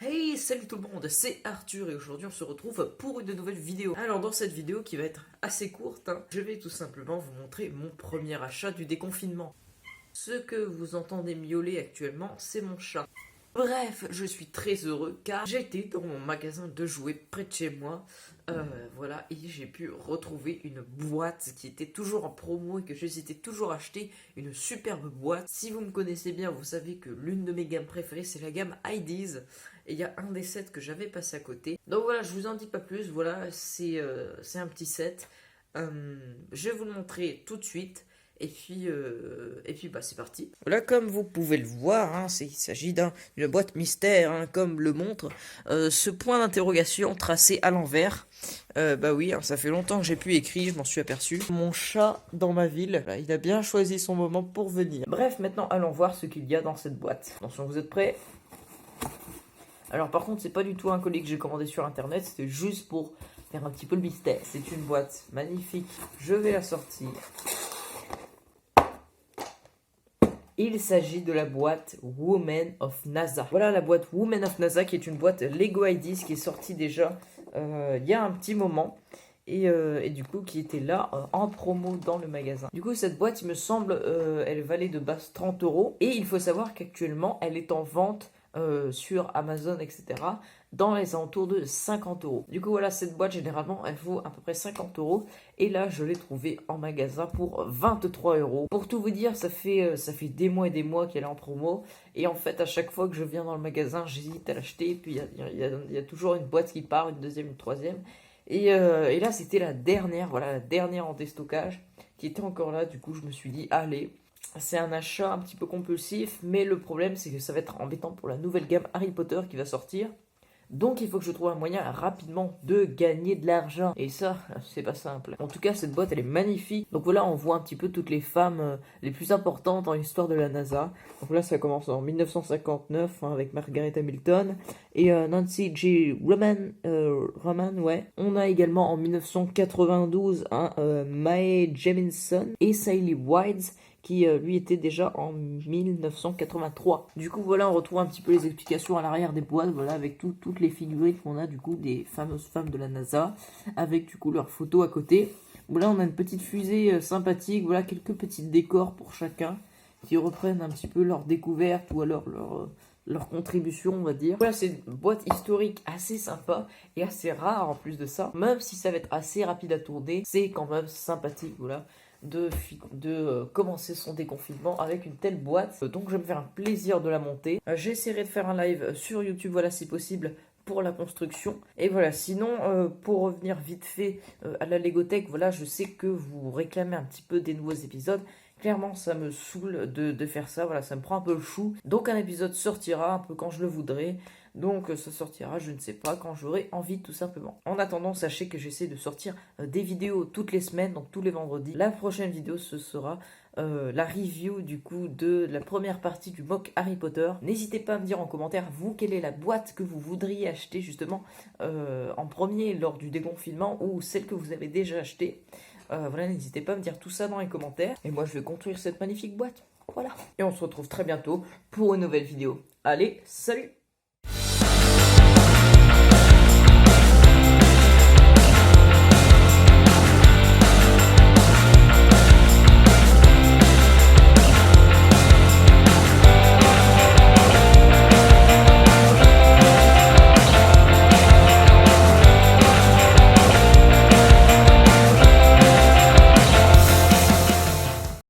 Hey, salut tout le monde, c'est Arthur et aujourd'hui on se retrouve pour une nouvelle vidéo. Alors dans cette vidéo qui va être assez courte, je vais tout simplement vous montrer mon premier achat du déconfinement. Ce que vous entendez miauler actuellement, c'est mon chat. Bref, je suis très heureux car j'étais dans mon magasin de jouets près de chez moi. Voilà, et j'ai pu retrouver une boîte qui était toujours en promo et que j'hésitais toujours à acheter. Une superbe boîte. Si vous me connaissez bien, vous savez que l'une de mes gammes préférées, c'est la gamme IDs. Et il y a un des sets que j'avais passé à côté. Donc voilà, je vous en dis pas plus. Voilà, c'est un petit set. Je vais vous le montrer tout de suite. Et puis bah, c'est parti. Voilà, comme vous pouvez le voir, il s'agit d'une boîte mystère, comme le montre ce point d'interrogation tracé à l'envers. Bah oui, ça fait longtemps que j'ai plus écrit, je m'en suis aperçu. Mon chat dans ma ville, voilà, il a bien choisi son moment pour venir. Bref, maintenant allons voir ce qu'il y a dans cette boîte. Attention, vous êtes prêts? Alors par contre, c'est pas du tout un colis que j'ai commandé sur internet, c'était juste pour faire un petit peu le mystère. C'est une boîte magnifique, je vais la sortir. Il s'agit de la boîte Women of NASA. Voilà la boîte Women of NASA qui est une boîte Lego IDs qui est sortie déjà il y a un petit moment. Et du coup qui était là en promo dans le magasin. Du coup cette boîte il me semble elle valait de base 30 euros. Et il faut savoir qu'actuellement elle est en vente sur Amazon etc. dans les alentours de 50 euros. Du coup voilà, cette boîte généralement elle vaut à peu près 50 euros. Et là je l'ai trouvée en magasin pour 23 euros. Pour tout vous dire, ça fait des mois et des mois qu'elle est en promo. Et en fait à chaque fois que je viens dans le magasin j'hésite à l'acheter. Et puis il y a toujours une boîte qui part, une deuxième, une troisième. Et là, c'était la dernière en déstockage qui était encore là. Du coup, je me suis dit, allez, c'est un achat un petit peu compulsif, mais le problème, c'est que ça va être embêtant pour la nouvelle gamme Harry Potter qui va sortir. Donc il faut que je trouve un moyen rapidement de gagner de l'argent. Et ça, c'est pas simple. En tout cas, cette boîte, elle est magnifique. Donc voilà, on voit un petit peu toutes les femmes les plus importantes dans l'histoire de la NASA. Donc là, ça commence en 1959 avec Margaret Hamilton et Nancy G. Roman, ouais. On a également en 1992 Mae Jemison et Sally Wides qui lui était déjà en 1983. Du coup voilà, on retrouve un petit peu les explications à l'arrière des boîtes, voilà, avec toutes les figurines qu'on a du coup des fameuses femmes de la NASA, avec du coup leurs photos à côté. Voilà, on a une petite fusée sympathique, voilà, quelques petits décors pour chacun, qui reprennent un petit peu leur découverte ou alors leur contribution, on va dire. Voilà, c'est une boîte historique assez sympa et assez rare en plus de ça. Même si ça va être assez rapide à tourner, c'est quand même sympathique, voilà, de commencer son déconfinement avec une telle boîte. Donc je vais me faire un plaisir de la monter. J'essaierai de faire un live sur YouTube, voilà, si possible, pour la construction. Et voilà, sinon, pour revenir vite fait à la Légotech, voilà, je sais que vous réclamez un petit peu des nouveaux épisodes. Clairement, ça me saoule de faire ça, voilà, ça me prend un peu le chou. Donc un épisode sortira un peu quand je le voudrais. Donc ça sortira, je ne sais pas, quand j'aurai envie tout simplement. En attendant, sachez que j'essaie de sortir des vidéos toutes les semaines, donc tous les vendredis. La prochaine vidéo, ce sera la review du coup de la première partie du mock Harry Potter. N'hésitez pas à me dire en commentaire, vous, quelle est la boîte que vous voudriez acheter justement en premier lors du déconfinement ou celle que vous avez déjà achetée. Voilà, n'hésitez pas à me dire tout ça dans les commentaires. Et moi, je vais construire cette magnifique boîte. Voilà. Et on se retrouve très bientôt pour une nouvelle vidéo. Allez, salut!